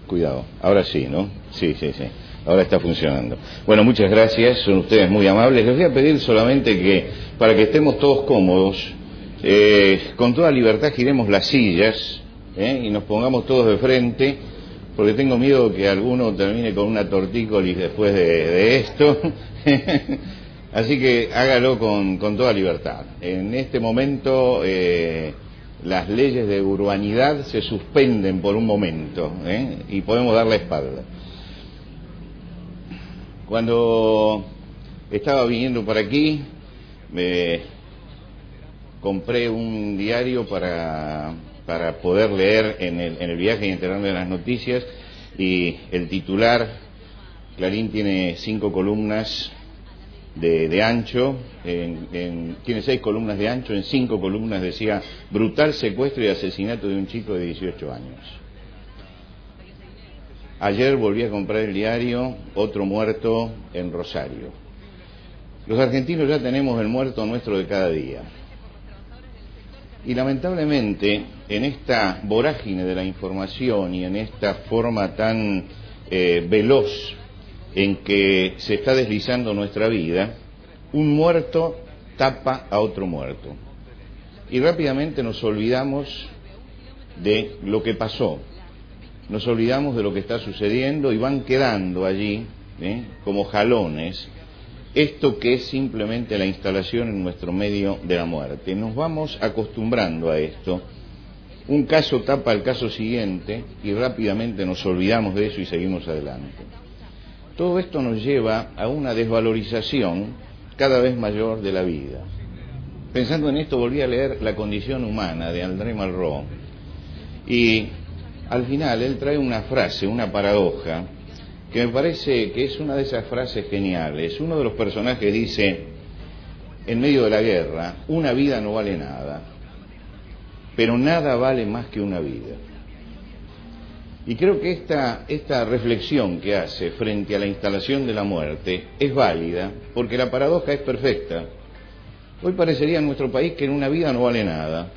Cuidado, ahora sí, ¿no? Sí, sí, sí. Ahora está funcionando. Bueno, muchas gracias, son ustedes muy amables. Les voy a pedir solamente que, para que estemos todos cómodos, con toda libertad giremos las sillas y nos pongamos todos de frente, porque tengo miedo que alguno termine con una tortícolis después de esto. Así que hágalo con toda libertad. En este momento las leyes de urbanidad se suspenden por un momento y podemos dar la espalda. Cuando estaba viniendo por aquí, compré un diario para poder leer en el viaje y enterarme de las noticias, y el titular, Clarín tiene 5 columnas de ancho, tiene 6 columnas de ancho, en 5 columnas decía: brutal secuestro y asesinato de un chico de 18 años. Ayer volví a comprar el diario, otro muerto en Rosario. Los argentinos ya tenemos el muerto nuestro de cada día. Y lamentablemente, en esta vorágine de la información y en esta forma tan veloz en que se está deslizando nuestra vida, un muerto tapa a otro muerto. Y rápidamente nos olvidamos de lo que pasó, nos olvidamos de lo que está sucediendo y van quedando allí, como jalones, esto que es simplemente la instalación en nuestro medio de la muerte. Nos vamos acostumbrando a esto. Un caso tapa al caso siguiente y rápidamente nos olvidamos de eso y seguimos adelante. Todo esto nos lleva a una desvalorización cada vez mayor de la vida. Pensando en esto, volví a leer La condición humana de André Malraux, y al final él trae una frase, una paradoja, que me parece que es una de esas frases geniales. Uno de los personajes dice, en medio de la guerra, una vida no vale nada, pero nada vale más que una vida. Y creo que esta reflexión que hace frente a la instalación de la muerte es válida, porque la paradoja es perfecta. Hoy parecería en nuestro país que en una vida no vale nada,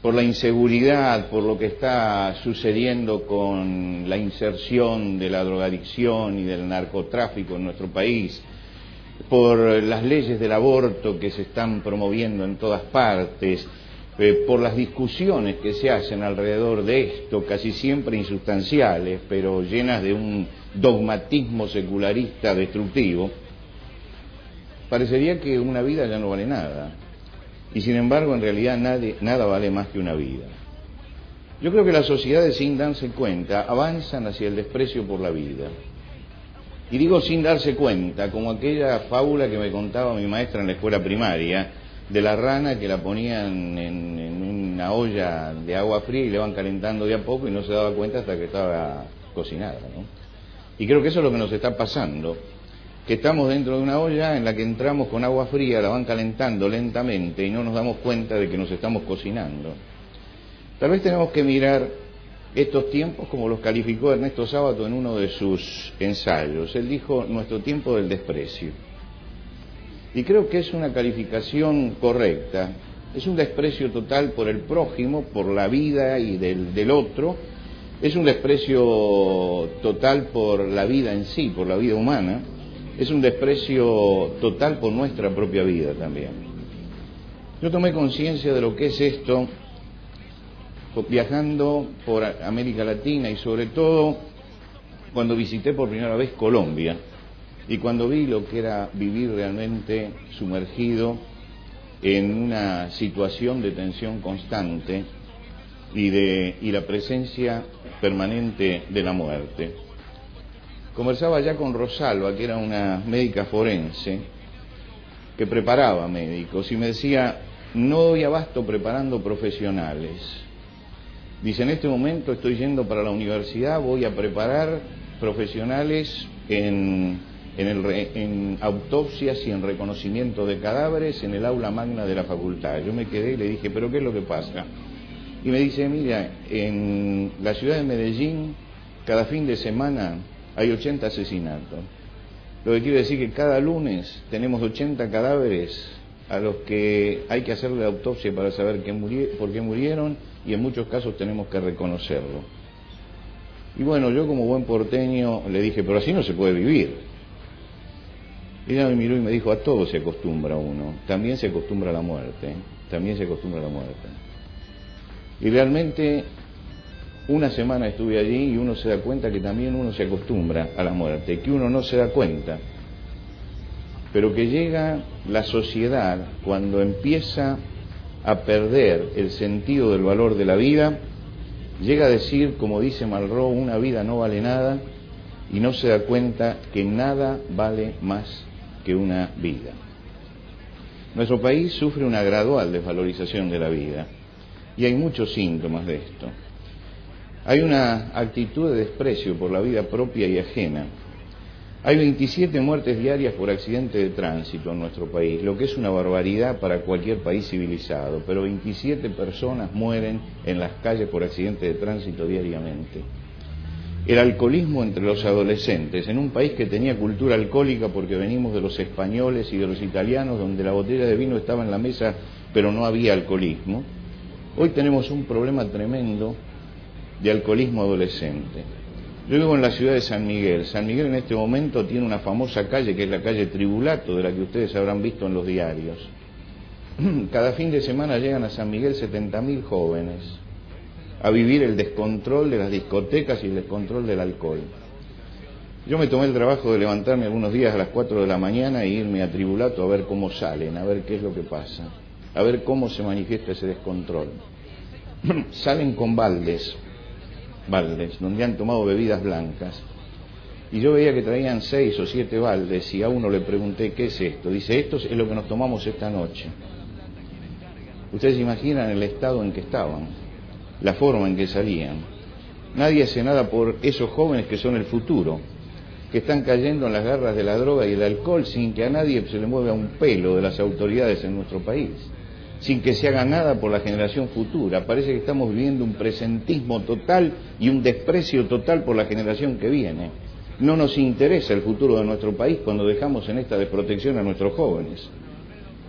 por la inseguridad, por lo que está sucediendo con la inserción de la drogadicción y del narcotráfico en nuestro país, por las leyes del aborto que se están promoviendo en todas partes, por las discusiones que se hacen alrededor de esto, casi siempre insustanciales, pero llenas de un dogmatismo secularista destructivo. Parecería que una vida ya no vale nada. Y sin embargo, en realidad nada vale más que una vida. Yo creo que las sociedades, sin darse cuenta, avanzan hacia el desprecio por la vida. Y digo sin darse cuenta, como aquella fábula que me contaba mi maestra en la escuela primaria, de la rana que la ponían en una olla de agua fría y le van calentando de a poco y no se daba cuenta hasta que estaba cocinada, ¿no? Y creo que eso es lo que nos está pasando, que estamos dentro de una olla en la que entramos con agua fría, la van calentando lentamente y no nos damos cuenta de que nos estamos cocinando. Tal vez tenemos que mirar estos tiempos como los calificó Ernesto Sábato en uno de sus ensayos. Él dijo: nuestro tiempo del desprecio. Y creo que es una calificación correcta. Es un desprecio total por el prójimo, por la vida y del otro. Es un desprecio total por la vida en sí, por la vida humana. Es un desprecio total por nuestra propia vida también. Yo tomé conciencia de lo que es esto viajando por América Latina y sobre todo cuando visité por primera vez Colombia y cuando vi lo que era vivir realmente sumergido en una situación de tensión constante y la presencia permanente de la muerte. Conversaba ya con Rosalba, que era una médica forense que preparaba médicos, y me decía: no doy abasto preparando profesionales. Dice: en este momento estoy yendo para la universidad, voy a preparar profesionales en autopsias y en reconocimiento de cadáveres en el aula magna de la facultad. Yo me quedé y le dije: ¿pero qué es lo que pasa? Y me dice: mira, en la ciudad de Medellín, cada fin de semana hay 80 asesinatos. Lo que quiere decir que cada lunes tenemos 80 cadáveres a los que hay que hacerle la autopsia para saber por qué murieron, y en muchos casos tenemos que reconocerlo. Y bueno, yo como buen porteño le dije, pero así no se puede vivir. Y ella me miró y me dijo, a todo se acostumbra uno, también se acostumbra a la muerte, también se acostumbra a la muerte. Y realmente una semana estuve allí y uno se da cuenta que también uno se acostumbra a la muerte, que uno no se da cuenta, pero que llega la sociedad cuando empieza a perder el sentido del valor de la vida, llega a decir, como dice Malraux, una vida no vale nada, y no se da cuenta que nada vale más que una vida. Nuestro país sufre una gradual desvalorización de la vida, y hay muchos síntomas de esto. Hay una actitud de desprecio por la vida propia y ajena. Hay 27 muertes diarias por accidente de tránsito en nuestro país, lo que es una barbaridad para cualquier país civilizado, pero 27 personas mueren en las calles por accidente de tránsito diariamente. El alcoholismo entre los adolescentes, en un país que tenía cultura alcohólica porque venimos de los españoles y de los italianos, donde la botella de vino estaba en la mesa pero no había alcoholismo, hoy tenemos un problema tremendo de alcoholismo adolescente. Yo vivo en la ciudad de San Miguel. San Miguel en este momento tiene una famosa calle que es la calle Tribulato, de la que ustedes habrán visto en los diarios. Cada fin de semana llegan a San Miguel 70.000 jóvenes a vivir el descontrol de las discotecas y el descontrol del alcohol. Yo me tomé el trabajo de levantarme algunos días a las 4 de la mañana e irme a Tribulato a ver cómo salen, a ver qué es lo que pasa, a ver cómo se manifiesta ese descontrol. Salen con baldes, donde han tomado bebidas blancas, y yo veía que traían 6 o 7 baldes, y a uno le pregunté, ¿qué es esto? Dice, esto es lo que nos tomamos esta noche. Ustedes se imaginan el estado en que estaban, la forma en que salían. Nadie hace nada por esos jóvenes que son el futuro, que están cayendo en las garras de la droga y el alcohol sin que a nadie se le mueva un pelo de las autoridades en nuestro país, sin que se haga nada por la generación futura. Parece que estamos viviendo un presentismo total y un desprecio total por la generación que viene. No nos interesa el futuro de nuestro país cuando dejamos en esta desprotección a nuestros jóvenes.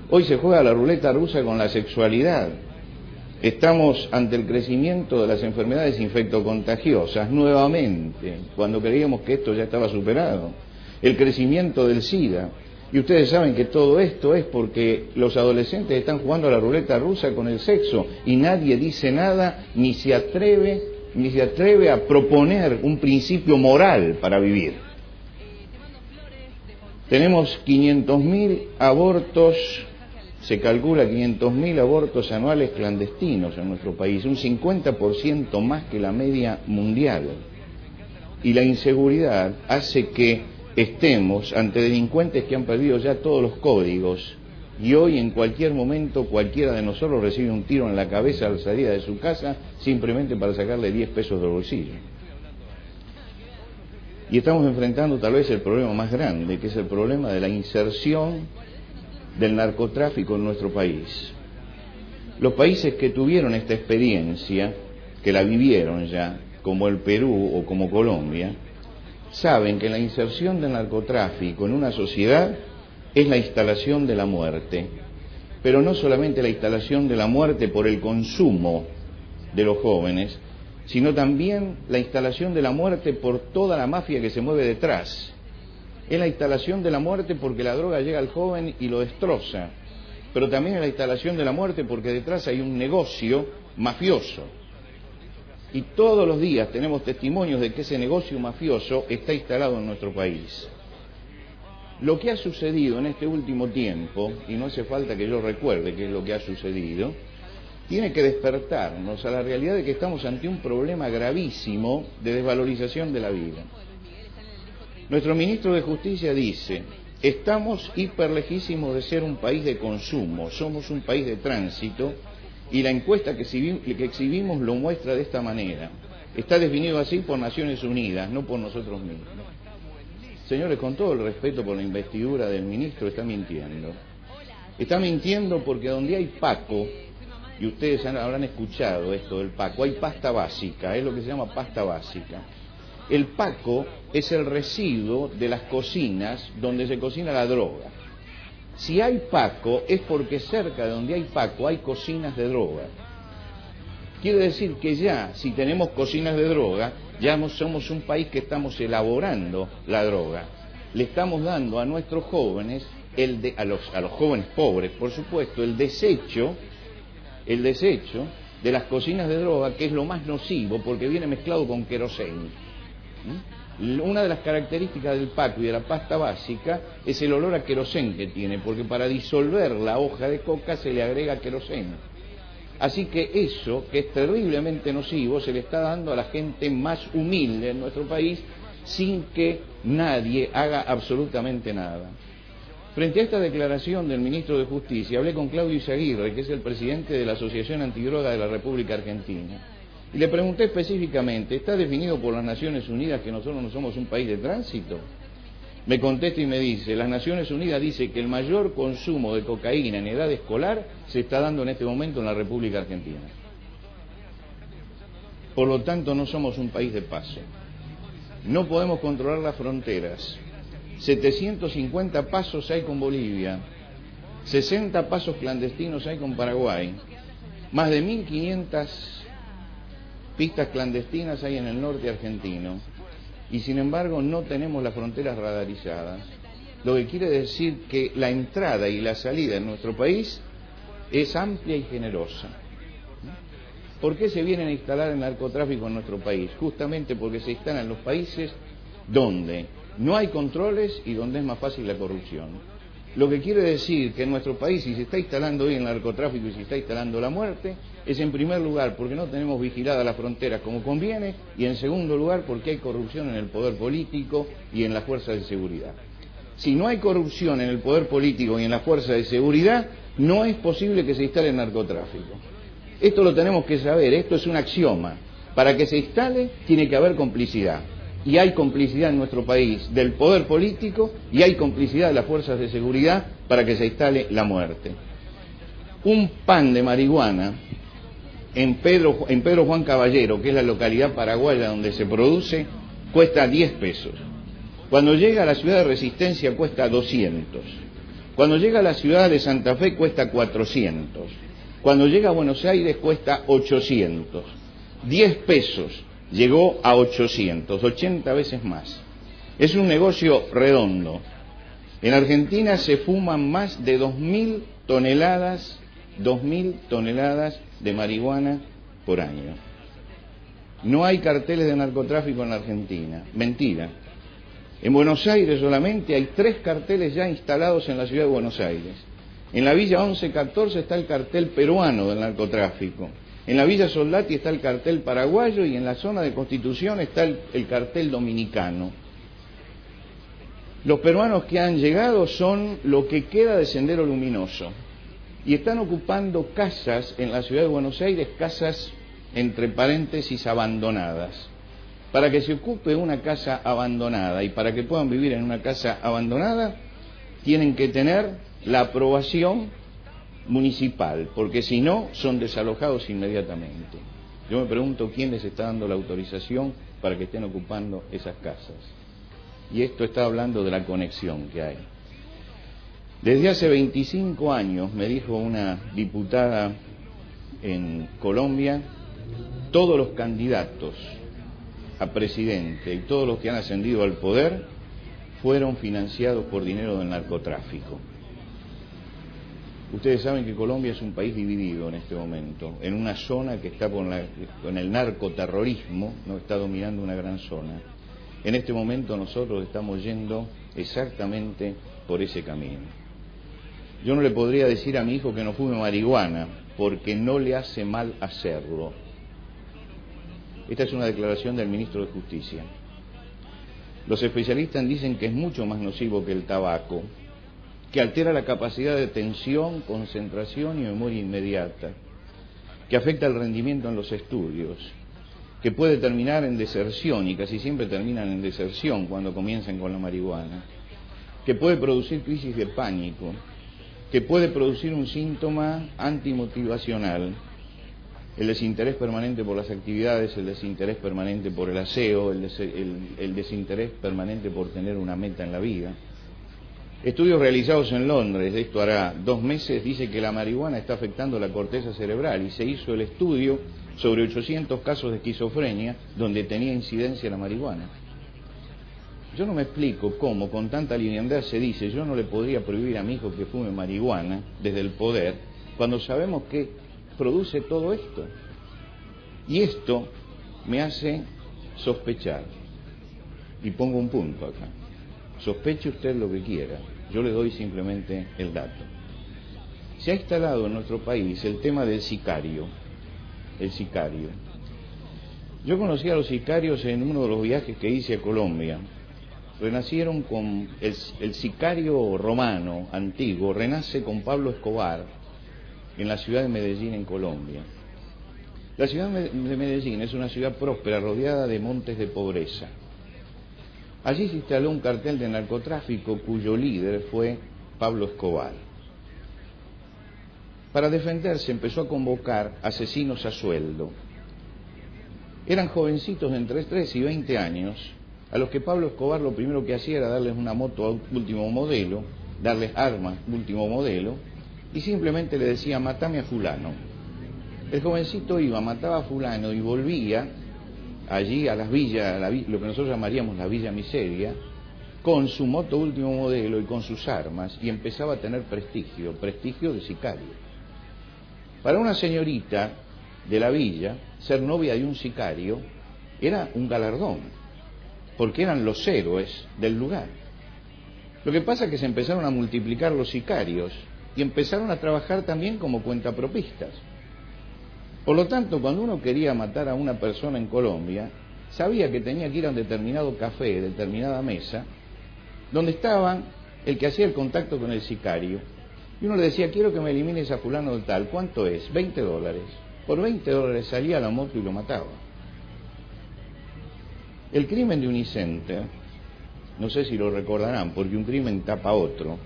Hoy se juega la ruleta rusa con la sexualidad. Estamos ante el crecimiento de las enfermedades infectocontagiosas nuevamente, cuando creíamos que esto ya estaba superado. El crecimiento del SIDA. Y ustedes saben que todo esto es porque los adolescentes están jugando a la ruleta rusa con el sexo y nadie dice nada ni se atreve a proponer un principio moral para vivir. Tenemos 500.000 abortos, se calcula 500.000 abortos anuales clandestinos en nuestro país, un 50% más que la media mundial. Y la inseguridad hace que estemos ante delincuentes que han perdido ya todos los códigos, y hoy en cualquier momento cualquiera de nosotros recibe un tiro en la cabeza a la salida de su casa simplemente para sacarle 10 pesos del bolsillo. Y estamos enfrentando tal vez el problema más grande, que es el problema de la inserción del narcotráfico en nuestro país. Los países que tuvieron esta experiencia, que la vivieron ya, como el Perú o como Colombia, saben que la inserción del narcotráfico en una sociedad es la instalación de la muerte, pero no solamente la instalación de la muerte por el consumo de los jóvenes, sino también la instalación de la muerte por toda la mafia que se mueve detrás. Es la instalación de la muerte porque la droga llega al joven y lo destroza, pero también es la instalación de la muerte porque detrás hay un negocio mafioso. Y todos los días tenemos testimonios de que ese negocio mafioso está instalado en nuestro país. Lo que ha sucedido en este último tiempo, y no hace falta que yo recuerde qué es lo que ha sucedido, tiene que despertarnos a la realidad de que estamos ante un problema gravísimo de desvalorización de la vida. Nuestro ministro de Justicia dice, estamos hiperlejísimos de ser un país de consumo, somos un país de tránsito, y la encuesta que exhibimos lo muestra de esta manera. Está definido así por Naciones Unidas, no por nosotros mismos. Señores, con todo el respeto por la investidura del ministro, está mintiendo. Está mintiendo porque donde hay Paco, y ustedes habrán escuchado esto del Paco, hay pasta básica, es lo que se llama pasta básica. El Paco es el residuo de las cocinas donde se cocina la droga. Si hay Paco es porque cerca de donde hay Paco hay cocinas de droga. Quiere decir que ya, si tenemos cocinas de droga, ya somos un país que estamos elaborando la droga. Le estamos dando a nuestros jóvenes, a los jóvenes pobres, por supuesto, el desecho de las cocinas de droga, que es lo más nocivo porque viene mezclado con queroseno. Una de las características del paco y de la pasta básica es el olor a queroseno que tiene, porque para disolver la hoja de coca se le agrega queroseno. Así que eso, que es terriblemente nocivo, se le está dando a la gente más humilde en nuestro país sin que nadie haga absolutamente nada. Frente a esta declaración del ministro de Justicia, hablé con Claudio Izaguirre, que es el presidente de la Asociación Antidroga de la República Argentina, y le pregunté específicamente, ¿está definido por las Naciones Unidas que nosotros no somos un país de tránsito? Me contesta y me dice, las Naciones Unidas dice que el mayor consumo de cocaína en edad escolar se está dando en este momento en la República Argentina. Por lo tanto, no somos un país de paso. No podemos controlar las fronteras. 750 pasos hay con Bolivia, 60 pasos clandestinos hay con Paraguay, más de 1.500 pistas clandestinas hay en el norte argentino, y sin embargo no tenemos las fronteras radarizadas, lo que quiere decir que la entrada y la salida en nuestro país es amplia y generosa. ¿Por qué se vienen a instalar el narcotráfico en nuestro país? Justamente porque se instalan en los países donde no hay controles y donde es más fácil la corrupción. Lo que quiere decir que en nuestro país, si se está instalando hoy el narcotráfico y se está instalando la muerte, es en primer lugar porque no tenemos vigiladas las fronteras como conviene, y en segundo lugar porque hay corrupción en el poder político y en las fuerzas de seguridad. Si no hay corrupción en el poder político y en las fuerzas de seguridad, no es posible que se instale el narcotráfico. Esto lo tenemos que saber, esto es un axioma. Para que se instale tiene que haber complicidad. Y hay complicidad en nuestro país del poder político y hay complicidad de las fuerzas de seguridad para que se instale la muerte. Un pan de marihuana en Pedro Juan Caballero, que es la localidad paraguaya donde se produce, cuesta 10 pesos. Cuando llega a la ciudad de Resistencia cuesta 200. Cuando llega a la ciudad de Santa Fe cuesta 400. Cuando llega a Buenos Aires cuesta 800. 10 pesos. Llegó a 800, 80 veces más. Es un negocio redondo. En Argentina se fuman más de 2.000 toneladas de marihuana por año. No hay carteles de narcotráfico en la Argentina. Mentira. En Buenos Aires solamente hay 3 carteles ya instalados en la ciudad de Buenos Aires. En la Villa 1114 está el cartel peruano del narcotráfico. En la Villa Soldati está el cartel paraguayo y en la zona de Constitución está el cartel dominicano. Los peruanos que han llegado son lo que queda de Sendero Luminoso y están ocupando casas en la ciudad de Buenos Aires, casas entre paréntesis abandonadas. Para que se ocupe una casa abandonada y para que puedan vivir en una casa abandonada, tienen que tener la aprobación municipal, porque si no, son desalojados inmediatamente. Yo me pregunto quién les está dando la autorización para que estén ocupando esas casas. Y esto está hablando de la conexión que hay. Desde hace 25 años, me dijo una diputada en Colombia, todos los candidatos a presidente y todos los que han ascendido al poder fueron financiados por dinero del narcotráfico. Ustedes saben que Colombia es un país dividido en este momento, en una zona que está con el narcoterrorismo, no está dominando una gran zona. En este momento nosotros estamos yendo exactamente por ese camino. Yo no le podría decir a mi hijo que no fume marihuana, porque no le hace mal hacerlo. Esta es una declaración del ministro de Justicia. Los especialistas dicen que es mucho más nocivo que el tabaco, que altera la capacidad de atención, concentración y memoria inmediata, que afecta el rendimiento en los estudios, que puede terminar en deserción, y casi siempre terminan en deserción cuando comienzan con la marihuana, que puede producir crisis de pánico, que puede producir un síntoma antimotivacional, el desinterés permanente por las actividades, el desinterés permanente por el aseo, el desinterés permanente por tener una meta en la vida. Estudios realizados en Londres, de esto hará 2 meses, dice que la marihuana está afectando la corteza cerebral y se hizo el estudio sobre 800 casos de esquizofrenia donde tenía incidencia la marihuana. Yo no me explico cómo con tanta liviandad se dice yo no le podría prohibir a mi hijo que fume marihuana desde el poder cuando sabemos que produce todo esto. Y esto me hace sospechar, y pongo un punto acá, sospeche usted lo que quiera, yo le doy simplemente el dato. Se ha instalado en nuestro país el tema del sicario, el sicario. Yo conocí a los sicarios en uno de los viajes que hice a Colombia. Renacieron con el sicario romano antiguo, renace con Pablo Escobar en la ciudad de Medellín, en Colombia. La ciudad de Medellín es una ciudad próspera, rodeada de montes de pobreza. Allí se instaló un cartel de narcotráfico cuyo líder fue Pablo Escobar. Para defenderse empezó a convocar asesinos a sueldo. Eran jovencitos de entre 13 y 20 años, a los que Pablo Escobar lo primero que hacía era darles una moto último modelo, darles armas último modelo, y simplemente le decía, matame a fulano. El jovencito iba, mataba a fulano y volvía allí a las villas, lo que nosotros llamaríamos la Villa Miseria, con su moto último modelo y con sus armas, y empezaba a tener prestigio de sicario. Para una señorita de la villa, ser novia de un sicario era un galardón, porque eran los héroes del lugar. Lo que pasa es que se empezaron a multiplicar los sicarios y empezaron a trabajar también como cuentapropistas. Por lo tanto, cuando uno quería matar a una persona en Colombia, sabía que tenía que ir a un determinado café, determinada mesa, donde estaba el que hacía el contacto con el sicario, y uno le decía, quiero que me elimines a fulano de tal, ¿cuánto es? $20. Por $20 salía a la moto y lo mataba. El crimen de Unicenter, no sé si lo recordarán, porque un crimen tapa otro,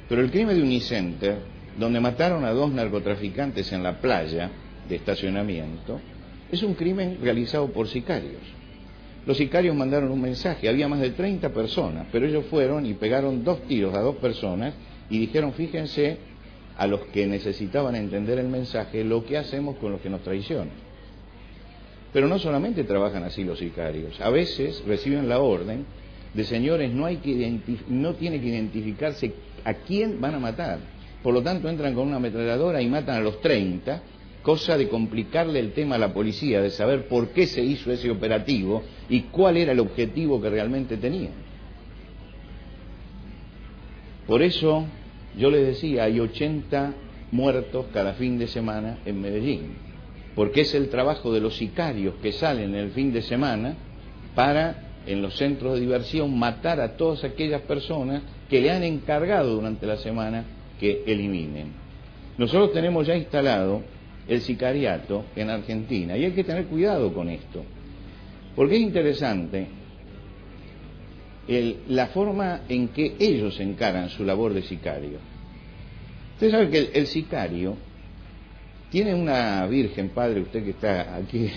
pero el crimen de Unicenter, donde mataron a 2 narcotraficantes en la playa de estacionamiento, es un crimen realizado por sicarios. Los sicarios mandaron un mensaje, había más de 30 personas, pero ellos fueron y pegaron 2 tiros a 2 personas y dijeron, fíjense, a los que necesitaban entender el mensaje, lo que hacemos con los que nos traicionan. Pero no solamente trabajan así los sicarios, a veces reciben la orden de señores, no tiene que identificarse a quién van a matar, por lo tanto entran con una ametralladora y matan a los 30, cosa de complicarle el tema a la policía, de saber por qué se hizo ese operativo y cuál era el objetivo que realmente tenían. Por eso yo les decía, hay 80 muertos cada fin de semana en Medellín, porque es el trabajo de los sicarios que salen el fin de semana para, en los centros de diversión, matar a todas aquellas personas que le han encargado durante la semana que eliminen. Nosotros tenemos ya instalado el sicariato en Argentina y hay que tener cuidado con esto, porque es interesante la forma en que ellos encaran su labor de sicario. Usted sabe que el sicario tiene una virgen, padre, usted que está aquí,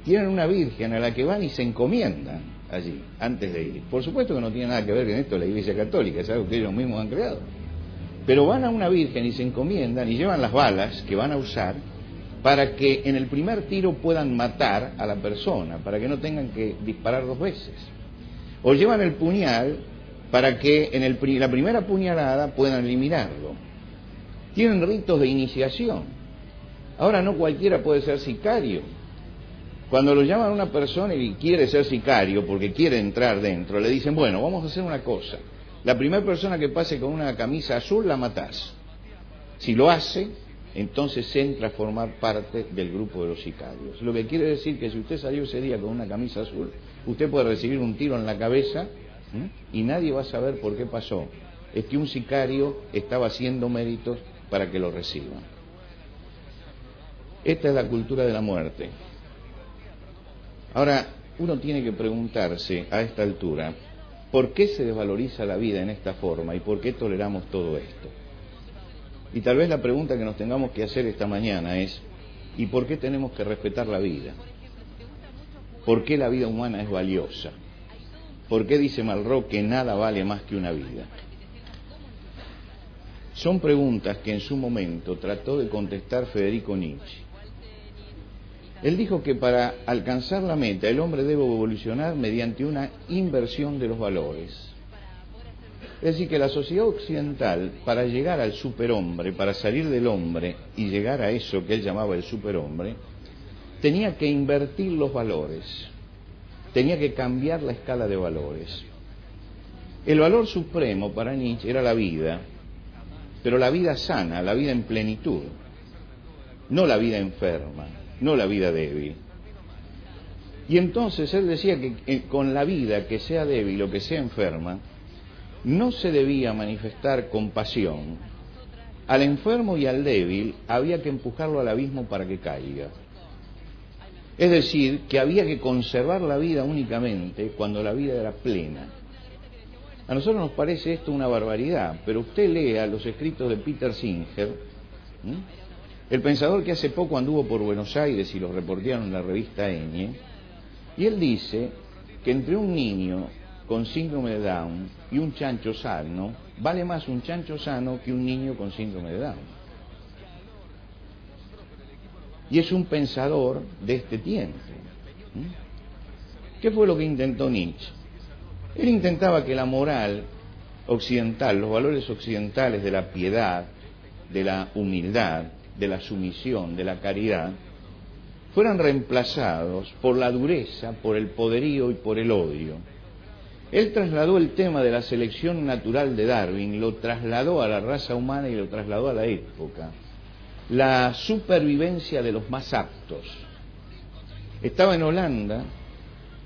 tienen una virgen a la que van y se encomiendan allí, antes de ir. Por supuesto que no tiene nada que ver con esto la Iglesia Católica, es algo que ellos mismos han creado. Pero van a una virgen y se encomiendan y llevan las balas que van a usar para que en el primer tiro puedan matar a la persona, para que no tengan que disparar 2 veces. O llevan el puñal para que en la primera puñalada puedan eliminarlo. Tienen ritos de iniciación. Ahora no cualquiera puede ser sicario. Cuando lo llaman a una persona y quiere ser sicario porque quiere entrar dentro, le dicen, bueno, vamos a hacer una cosa. La primera persona que pase con una camisa azul la matás. Si lo hace, entonces entra a formar parte del grupo de los sicarios. Lo que quiere decir que si usted salió ese día con una camisa azul, usted puede recibir un tiro en la cabeza y nadie va a saber por qué pasó. Es que un sicario estaba haciendo méritos para que lo reciban. Esta es la cultura de la muerte. Ahora, uno tiene que preguntarse a esta altura, ¿por qué se desvaloriza la vida en esta forma y por qué toleramos todo esto? Y tal vez la pregunta que nos tengamos que hacer esta mañana es, ¿y por qué tenemos que respetar la vida? ¿Por qué la vida humana es valiosa? ¿Por qué dice Malraux que nada vale más que una vida? son preguntas que en su momento trató de contestar Federico Nietzsche. Él dijo que para alcanzar la meta el hombre debe evolucionar mediante una inversión de los valores. Es decir, que la sociedad occidental, para llegar al superhombre, para salir del hombre y llegar a eso que él llamaba el superhombre, tenía que invertir los valores, tenía que cambiar la escala de valores. El valor supremo para Nietzsche era la vida, pero la vida sana, la vida en plenitud, no la vida enferma, no la vida débil. Y entonces él decía que con la vida que sea débil o que sea enferma, no se debía manifestar compasión. Al enfermo y al débil había que empujarlo al abismo para que caiga. Es decir, que había que conservar la vida únicamente cuando la vida era plena. A nosotros nos parece esto una barbaridad, pero usted lea los escritos de Peter Singer, el pensador que hace poco anduvo por Buenos Aires y los reportearon en la revista Ñ, y él dice que entre un niño con síndrome de Down y un chancho sano, vale más un chancho sano que un niño con síndrome de Down. Y es un pensador de este tiempo. ¿Qué fue lo que intentó Nietzsche? Él intentaba que la moral occidental, los valores occidentales de la piedad, de la humildad, de la sumisión, de la caridad, fueran reemplazados por la dureza, por el poderío y por el odio. Él trasladó el tema de la selección natural de Darwin, lo trasladó a la raza humana y lo trasladó a la época. La supervivencia de los más aptos. Estaba en Holanda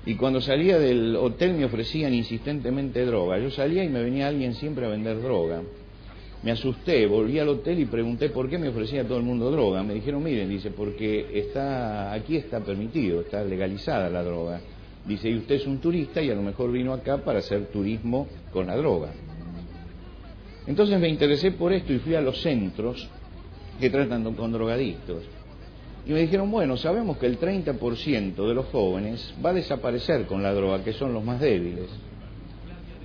y cuando salía del hotel me ofrecían insistentemente droga. Yo salía y me venía alguien siempre a vender droga. Me asusté, volví al hotel y pregunté por qué me ofrecía todo el mundo droga. Me dijeron, miren, dice, porque aquí está permitido, está legalizada la droga. Dice, y usted es un turista y a lo mejor vino acá para hacer turismo con la droga. Entonces me interesé por esto y fui a los centros que tratan con drogadictos. Y me dijeron, bueno, sabemos que el 30% de los jóvenes va a desaparecer con la droga, que son los más débiles.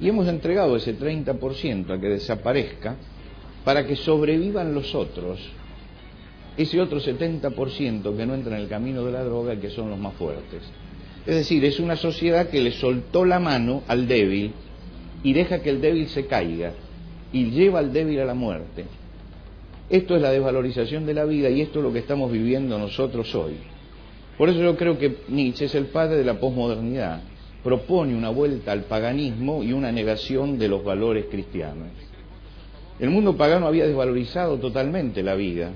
Y hemos entregado ese 30% a que desaparezca para que sobrevivan los otros, ese otro 70% que no entra en el camino de la droga y que son los más fuertes. Es decir, es una sociedad que le soltó la mano al débil y deja que el débil se caiga y lleva al débil a la muerte. Esto es la desvalorización de la vida y esto es lo que estamos viviendo nosotros hoy. Por eso yo creo que Nietzsche es el padre de la posmodernidad. Propone una vuelta al paganismo y una negación de los valores cristianos. El mundo pagano había desvalorizado totalmente la vida.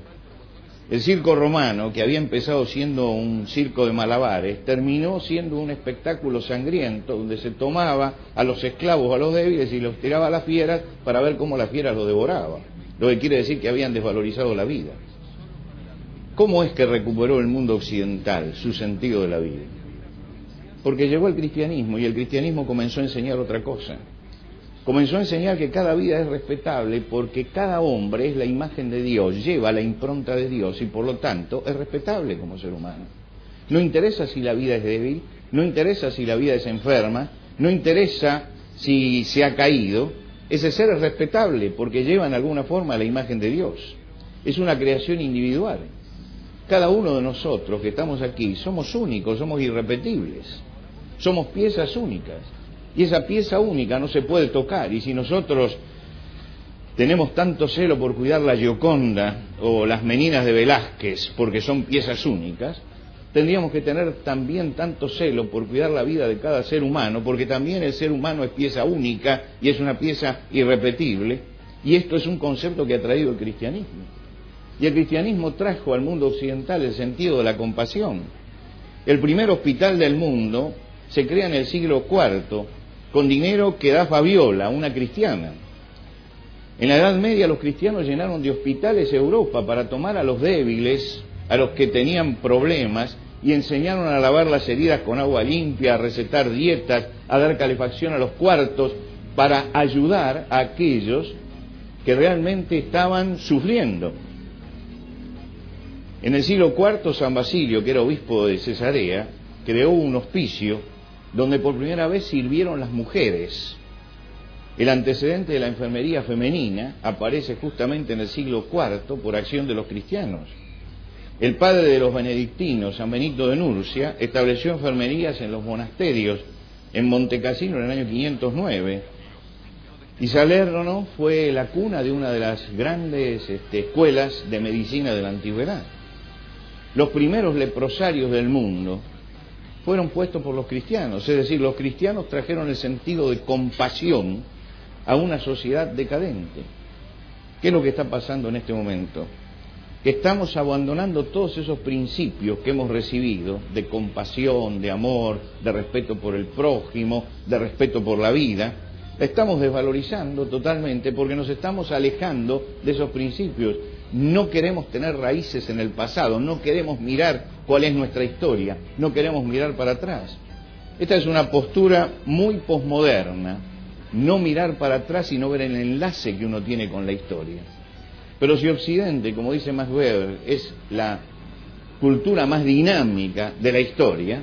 El circo romano, que había empezado siendo un circo de malabares, terminó siendo un espectáculo sangriento donde se tomaba a los esclavos, a los débiles y los tiraba a las fieras para ver cómo las fieras los devoraban. Lo que quiere decir que habían desvalorizado la vida. ¿Cómo es que recuperó el mundo occidental su sentido de la vida? Porque llegó el cristianismo y el cristianismo comenzó a enseñar otra cosa. Comenzó a enseñar que cada vida es respetable porque cada hombre es la imagen de Dios, lleva la impronta de Dios y por lo tanto es respetable como ser humano. No interesa si la vida es débil, no interesa si la vida es enferma, no interesa si se ha caído, ese ser es respetable porque lleva en alguna forma la imagen de Dios. Es una creación individual. Cada uno de nosotros que estamos aquí somos únicos, somos irrepetibles, somos piezas únicas. Y esa pieza única no se puede tocar. Y si nosotros tenemos tanto celo por cuidar la Gioconda o las Meninas de Velázquez, porque son piezas únicas, tendríamos que tener también tanto celo por cuidar la vida de cada ser humano, porque también el ser humano es pieza única y es una pieza irrepetible. Y esto es un concepto que ha traído el cristianismo. Y el cristianismo trajo al mundo occidental el sentido de la compasión. El primer hospital del mundo se crea en el siglo IV, con dinero que da Fabiola, una cristiana. En la Edad Media los cristianos llenaron de hospitales Europa para tomar a los débiles, a los que tenían problemas, y enseñaron a lavar las heridas con agua limpia, a recetar dietas, a dar calefacción a los cuartos, para ayudar a aquellos que realmente estaban sufriendo. En el siglo IV, San Basilio, que era obispo de Cesarea, creó un hospicio donde por primera vez sirvieron las mujeres. El antecedente de la enfermería femenina aparece justamente en el siglo IV por acción de los cristianos. El padre de los benedictinos, San Benito de Nurcia, estableció enfermerías en los monasterios en Montecassino en el año 509. Y Salerno fue la cuna de una de las grandes escuelas de medicina de la antigüedad. Los primeros leprosarios del mundo fueron puestos por los cristianos, es decir, los cristianos trajeron el sentido de compasión a una sociedad decadente. ¿Qué es lo que está pasando en este momento? Que estamos abandonando todos esos principios que hemos recibido de compasión, de amor, de respeto por el prójimo, de respeto por la vida. La estamos desvalorizando totalmente porque nos estamos alejando de esos principios. No queremos tener raíces en el pasado, no queremos mirar cuál es nuestra historia, no queremos mirar para atrás. Esta es una postura muy posmoderna, no mirar para atrás y no ver el enlace que uno tiene con la historia. Pero si Occidente, como dice Max Weber, es la cultura más dinámica de la historia,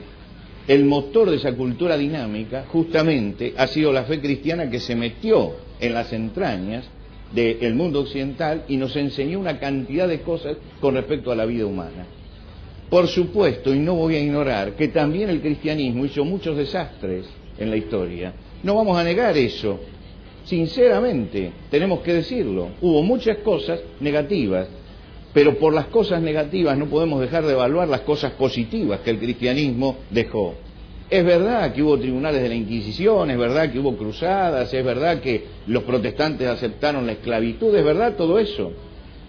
el motor de esa cultura dinámica justamente ha sido la fe cristiana, que se metió en las entrañas del mundo occidental y nos enseñó una cantidad de cosas con respecto a la vida humana. Por supuesto, y no voy a ignorar, que también el cristianismo hizo muchos desastres en la historia. No vamos a negar eso. Sinceramente, tenemos que decirlo. Hubo muchas cosas negativas, pero por las cosas negativas no podemos dejar de evaluar las cosas positivas que el cristianismo dejó. Es verdad que hubo tribunales de la Inquisición, es verdad que hubo cruzadas, es verdad que los protestantes aceptaron la esclavitud, es verdad todo eso.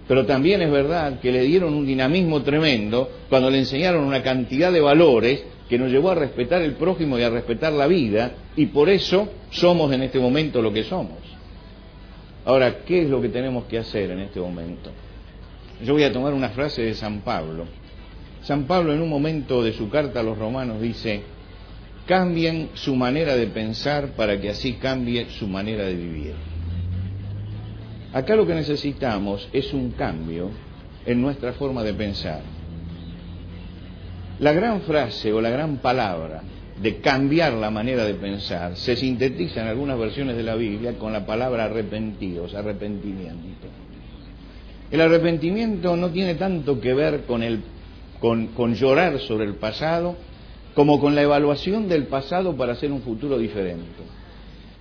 Pero también es verdad que le dieron un dinamismo tremendo cuando le enseñaron una cantidad de valores que nos llevó a respetar el prójimo y a respetar la vida, y por eso somos en este momento lo que somos. Ahora, ¿qué es lo que tenemos que hacer en este momento? Yo voy a tomar una frase de San Pablo. San Pablo, en un momento de su carta a los romanos, dice: cambien su manera de pensar para que así cambie su manera de vivir. Acá lo que necesitamos es un cambio en nuestra forma de pensar. La gran frase o la gran palabra de cambiar la manera de pensar se sintetiza en algunas versiones de la Biblia con la palabra arrepentidos, arrepentimiento. El arrepentimiento no tiene tanto que ver con llorar sobre el pasado como con la evaluación del pasado para hacer un futuro diferente.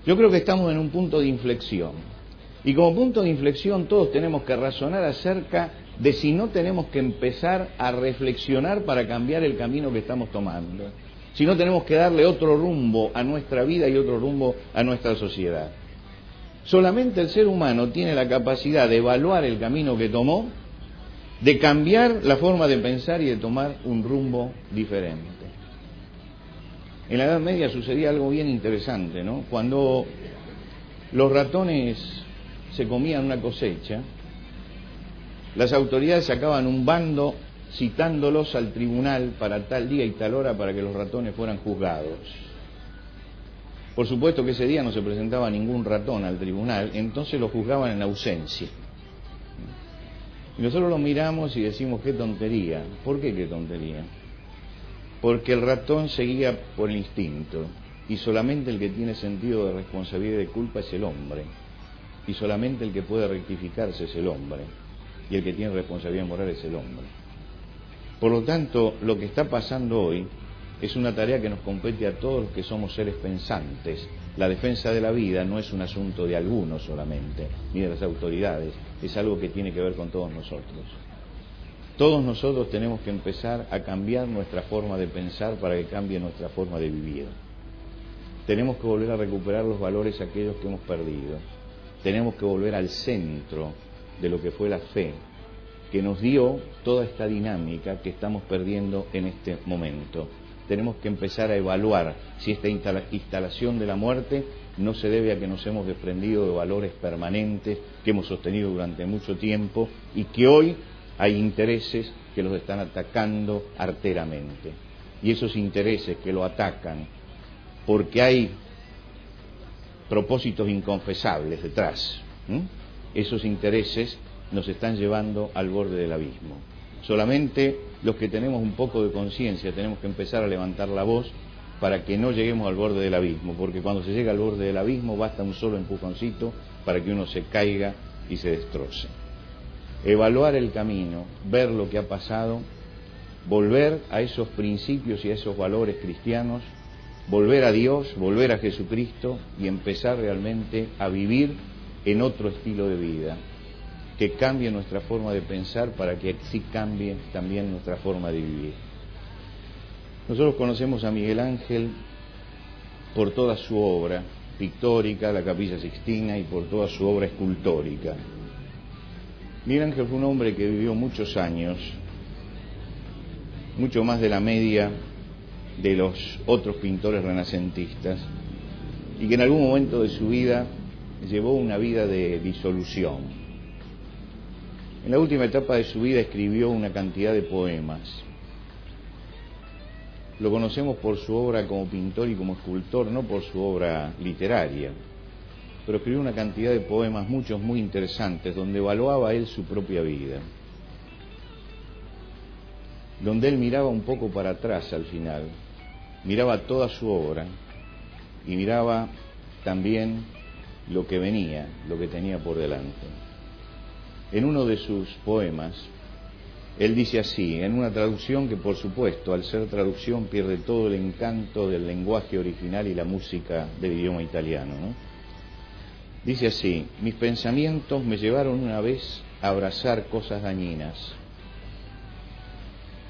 Yo creo que estamos en un punto de inflexión. Y como punto de inflexión todos tenemos que razonar acerca de si no tenemos que empezar a reflexionar para cambiar el camino que estamos tomando. Si no tenemos que darle otro rumbo a nuestra vida y otro rumbo a nuestra sociedad. Solamente el ser humano tiene la capacidad de evaluar el camino que tomó, de cambiar la forma de pensar y de tomar un rumbo diferente. En la Edad Media sucedía algo bien interesante, ¿no? Cuando los ratones se comían una cosecha, las autoridades sacaban un bando citándolos al tribunal para tal día y tal hora para que los ratones fueran juzgados. Por supuesto que ese día no se presentaba ningún ratón al tribunal, entonces lo juzgaban en ausencia. Y nosotros lo miramos y decimos: qué tontería. ¿Por qué qué tontería? Porque el ratón seguía por el instinto, y solamente el que tiene sentido de responsabilidad y de culpa es el hombre, y solamente el que puede rectificarse es el hombre, y el que tiene responsabilidad moral es el hombre. Por lo tanto, lo que está pasando hoy es una tarea que nos compete a todos los que somos seres pensantes. La defensa de la vida no es un asunto de algunos solamente, ni de las autoridades, es algo que tiene que ver con todos nosotros. Todos nosotros tenemos que empezar a cambiar nuestra forma de pensar para que cambie nuestra forma de vivir. Tenemos que volver a recuperar los valores aquellos que hemos perdido. Tenemos que volver al centro de lo que fue la fe, que nos dio toda esta dinámica que estamos perdiendo en este momento. Tenemos que empezar a evaluar si esta instalación de la muerte no se debe a que nos hemos desprendido de valores permanentes que hemos sostenido durante mucho tiempo y que hoy hay intereses que los están atacando arteramente. Y esos intereses que lo atacan porque hay propósitos inconfesables detrás, esos intereses nos están llevando al borde del abismo. Solamente los que tenemos un poco de conciencia tenemos que empezar a levantar la voz para que no lleguemos al borde del abismo, porque cuando se llega al borde del abismo basta un solo empujoncito para que uno se caiga y se destroce. Evaluar el camino, ver lo que ha pasado, volver a esos principios y a esos valores cristianos, volver a Dios, volver a Jesucristo y empezar realmente a vivir en otro estilo de vida, que cambie nuestra forma de pensar para que así cambie también nuestra forma de vivir. Nosotros conocemos a Miguel Ángel por toda su obra pictórica, la Capilla Sixtina, y por toda su obra escultórica. Miguel Ángel fue un hombre que vivió muchos años, mucho más de la media de los otros pintores renacentistas, y que en algún momento de su vida llevó una vida de disolución. En la última etapa de su vida escribió una cantidad de poemas. Lo conocemos por su obra como pintor y como escultor, no por su obra literaria, pero escribió una cantidad de poemas, muchos muy interesantes, donde evaluaba él su propia vida, donde él miraba un poco para atrás al final, miraba toda su obra y miraba también lo que venía, lo que tenía por delante. En uno de sus poemas, él dice así, en una traducción que por supuesto al ser traducción pierde todo el encanto del lenguaje original y la música del idioma italiano, ¿no? Dice así: mis pensamientos me llevaron una vez a abrazar cosas dañinas.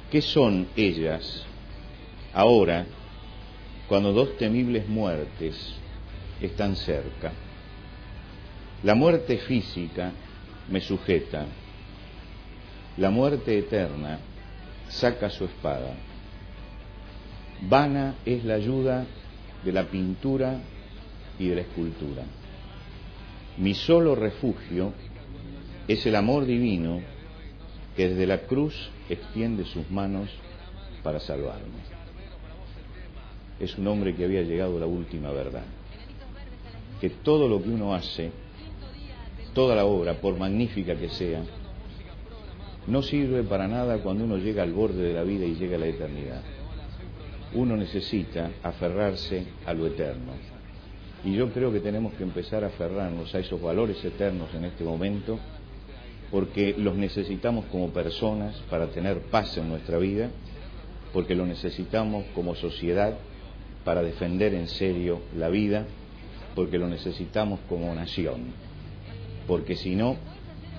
¿Qué son ellas ahora, cuando dos temibles muertes están cerca? La muerte física me sujeta. La muerte eterna saca su espada. Vana es la ayuda de la pintura y de la escultura. Mi solo refugio es el amor divino que desde la cruz extiende sus manos para salvarme. Es un hombre que había llegado a la última verdad, que todo lo que uno hace, toda la obra, por magnífica que sea, no sirve para nada cuando uno llega al borde de la vida y llega a la eternidad. Uno necesita aferrarse a lo eterno. Y yo creo que tenemos que empezar a aferrarnos a esos valores eternos en este momento, porque los necesitamos como personas para tener paz en nuestra vida, porque lo necesitamos como sociedad para defender en serio la vida, porque lo necesitamos como nación, porque si no,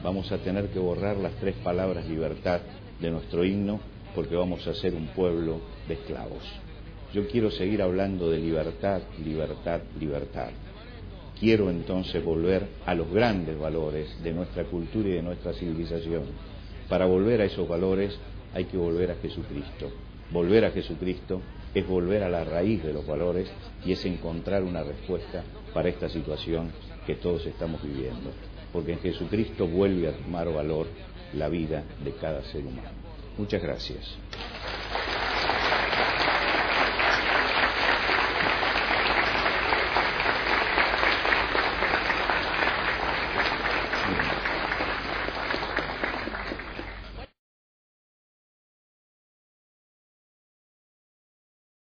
vamos a tener que borrar las 3 palabras libertad de nuestro himno, porque vamos a ser un pueblo de esclavos. Yo quiero seguir hablando de libertad, libertad, libertad. Quiero entonces volver a los grandes valores de nuestra cultura y de nuestra civilización. Para volver a esos valores hay que volver a Jesucristo. Volver a Jesucristo es volver a la raíz de los valores y es encontrar una respuesta para esta situación que todos estamos viviendo. Porque en Jesucristo vuelve a tomar valor la vida de cada ser humano. Muchas gracias.